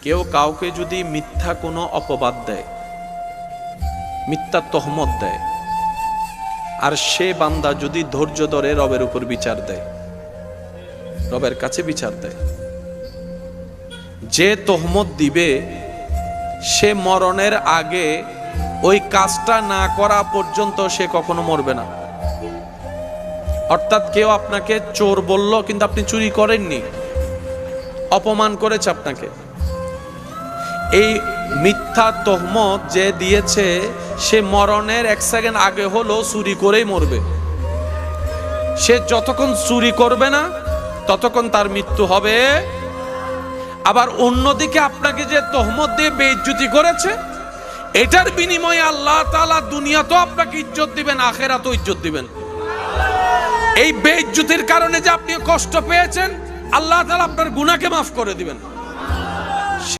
কেউ কাউকে যদি মিথ্যা কোনো অপবাদ দেয়, মিথ্যা তহমত দেয়, আর সে বান্দা যদি ধৈর্য ধরে রবের উপর বিচার দেয়, রবের কাছে বিচার দেয়, যে তহমত দিবে সে মরণের আগে ওই কাজটা না করা পর্যন্ত সে কখনো মরবে না। অর্থাৎ কেউ আপনাকে চোর বলল কিন্তু আপনি চুরি করেননি, অপমান করেছে আপনাকে, এই মিথ্যা তহমত যে দিয়েছে সে মরণের 1 সেকেন্ড আগে হলো চুরি করেই মরবে। সে যতক্ষণ চুরি করবে না ততক্ষণ তার মৃত্যু হবে। আবার অন্যদিকে আপনাকে যে তহমত দিয়ে বেইজ্জতি করেছে, এটার বিনিময়ে আল্লাহ তাআলা দুনিয়াতেও আপনাকে ইজ্জত দিবেন, আখিরাতেও ইজ্জত দিবেন। এই বেইজ্জতির কারণে যে আপনি কষ্ট পেয়েছেন, আল্লাহ তাআলা আপনার গুনাহকে মাফ করে দিবেন।